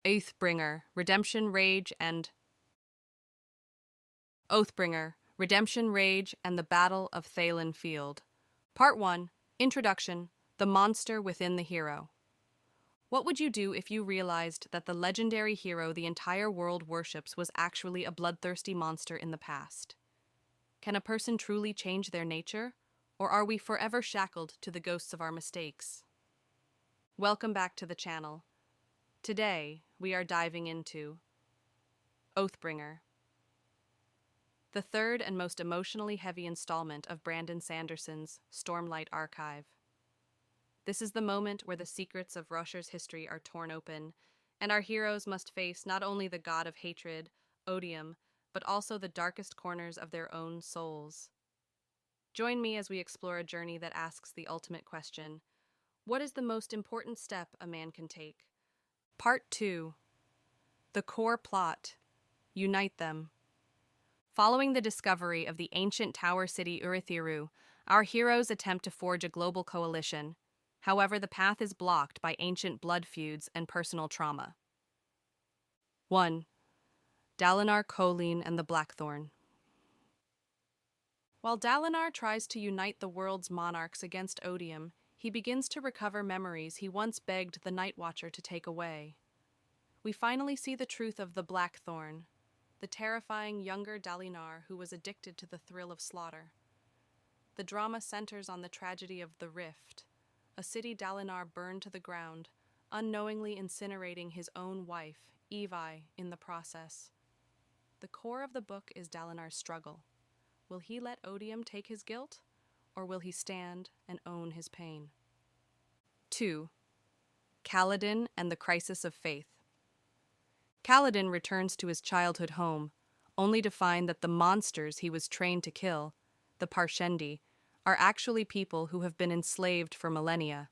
Oathbringer, Redemption, Rage, and the Battle of Thaylen Field. Part 1. Introduction. The Monster Within the Hero. What would you do if you realized that the legendary hero the entire world worships was actually a bloodthirsty monster in the past? Can a person truly change their nature, or are we forever shackled to the ghosts of our mistakes? Welcome back to the channel. Today, we are diving into Oathbringer, the third and most emotionally heavy installment of Brandon Sanderson's Stormlight archive. This is the moment where the secrets of Roshar's history are torn open, and our heroes must face not only the god of hatred, odium, but also the darkest corners of their own souls. Join me as we explore a journey that asks the ultimate question: what is the most important step a man can take? Part 2. The core plot. Unite them. Following the discovery of the ancient tower city Urithiru, our heroes attempt to forge a global coalition. However, the path is blocked by ancient blood feuds and personal trauma. 1. Dalinar Kholin and the Blackthorn. While Dalinar tries to unite the world's monarchs against odium, he begins to recover memories he once begged the Night Watcher to take away. We finally see the truth of the Blackthorn, the terrifying younger Dalinar who was addicted to the thrill of slaughter. The drama centers on the tragedy of the Rift, a city Dalinar burned to the ground, unknowingly incinerating his own wife, Evi, in the process. The core of the book is Dalinar's struggle. Will he let odium take his guilt, or will he stand and own his pain? 2. Kaladin and the Crisis of Faith. Kaladin returns to his childhood home, only to find that the monsters he was trained to kill, the Parshendi, are actually people who have been enslaved for millennia.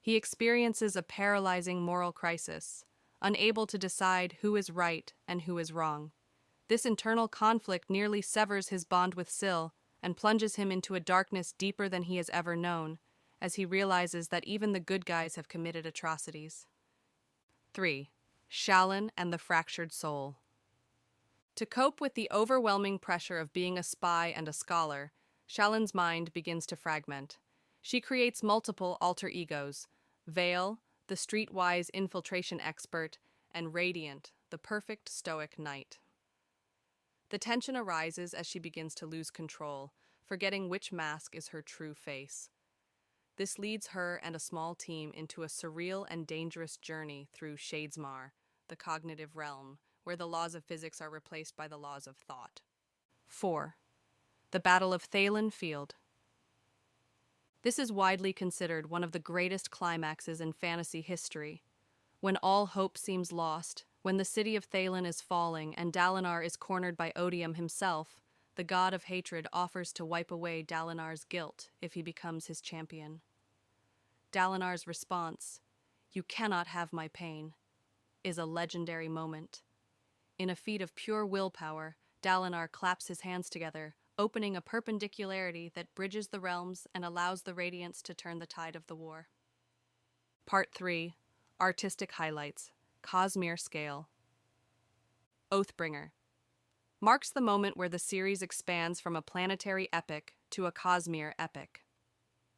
He experiences a paralyzing moral crisis, unable to decide who is right and who is wrong. This internal conflict nearly severs his bond with Syl and plunges him into a darkness deeper than he has ever known, as he realizes that even the good guys have committed atrocities. 3. Shallan and the Fractured Soul. To cope with the overwhelming pressure of being a spy and a scholar, Shallan's mind begins to fragment. She creates multiple alter egos: Vale, the streetwise infiltration expert, and Radiant, the perfect stoic knight. The tension arises as she begins to lose control, forgetting which mask is her true face. This leads her and a small team into a surreal and dangerous journey through Shadesmar, the cognitive realm, where the laws of physics are replaced by the laws of thought. 4. The Battle of Thaylen Field. This is widely considered one of the greatest climaxes in fantasy history. When all hope seems lost, when the city of Thaylen is falling and Dalinar is cornered by odium himself, the god of hatred offers to wipe away Dalinar's guilt if he becomes his champion. Dalinar's response, "You cannot have my pain," is a legendary moment. In a feat of pure willpower, Dalinar claps his hands together, opening a perpendicularity that bridges the realms and allows the Radiance to turn the tide of the war. Part 3. Artistic Highlights. Cosmere Scale. Oathbringer marks the moment where the series expands from a planetary epic to a Cosmere epic.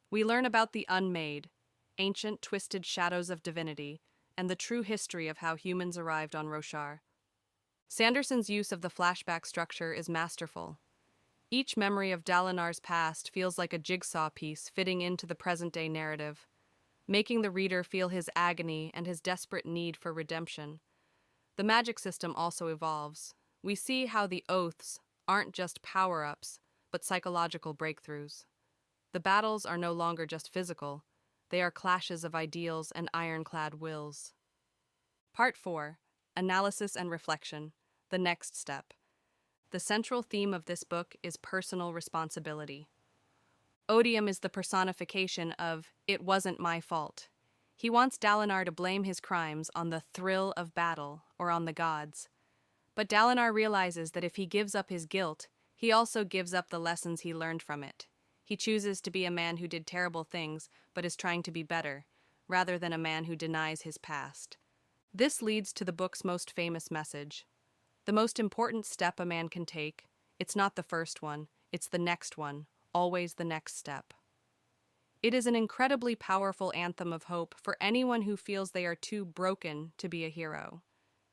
We learn about the unmade, ancient twisted shadows of divinity, and the true history of how humans arrived on Roshar. Sanderson's use of the flashback structure is masterful. Each memory of Dalinar's past feels like a jigsaw piece fitting into the present-day narrative, making the reader feel his agony and his desperate need for redemption. The magic system also evolves. We see how the oaths aren't just power-ups, but psychological breakthroughs. The battles are no longer just physical. They are clashes of ideals and ironclad wills. Part 4. Analysis and Reflection. The next step. The central theme of this book is personal responsibility. Odium is the personification of "it wasn't my fault." He wants Dalinar to blame his crimes on the thrill of battle or on the gods. But Dalinar realizes that if he gives up his guilt, he also gives up the lessons he learned from it. He chooses to be a man who did terrible things but is trying to be better, rather than a man who denies his past. This leads to the book's most famous message. The most important step a man can take, it's not the first one, it's the next one, always the next step. It is an incredibly powerful anthem of hope for anyone who feels they are too broken to be a hero.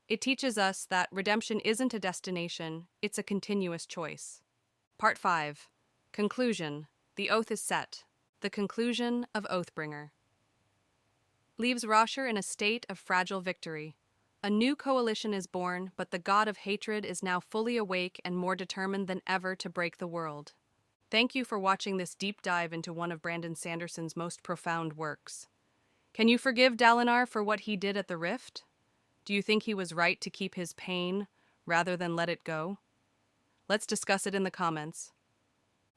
It teaches us that redemption isn't a destination, it's a continuous choice. Part 5. Conclusion. The oath is set. The conclusion of Oathbringer leaves Roshar in a state of fragile victory. A new coalition is born, but the god of hatred is now fully awake and more determined than ever to break the world. Thank you for watching this deep dive into one of Brandon Sanderson's most profound works. Can you forgive Dalinar for what he did at the Rift? Do you think he was right to keep his pain rather than let it go? Let's discuss it in the comments.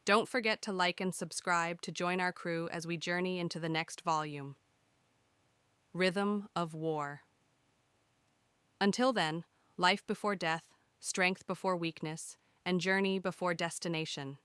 Don't forget to like and subscribe to join our crew as we journey into the next volume. Rhythm of War. Until then, life before death, strength before weakness, and journey before destination.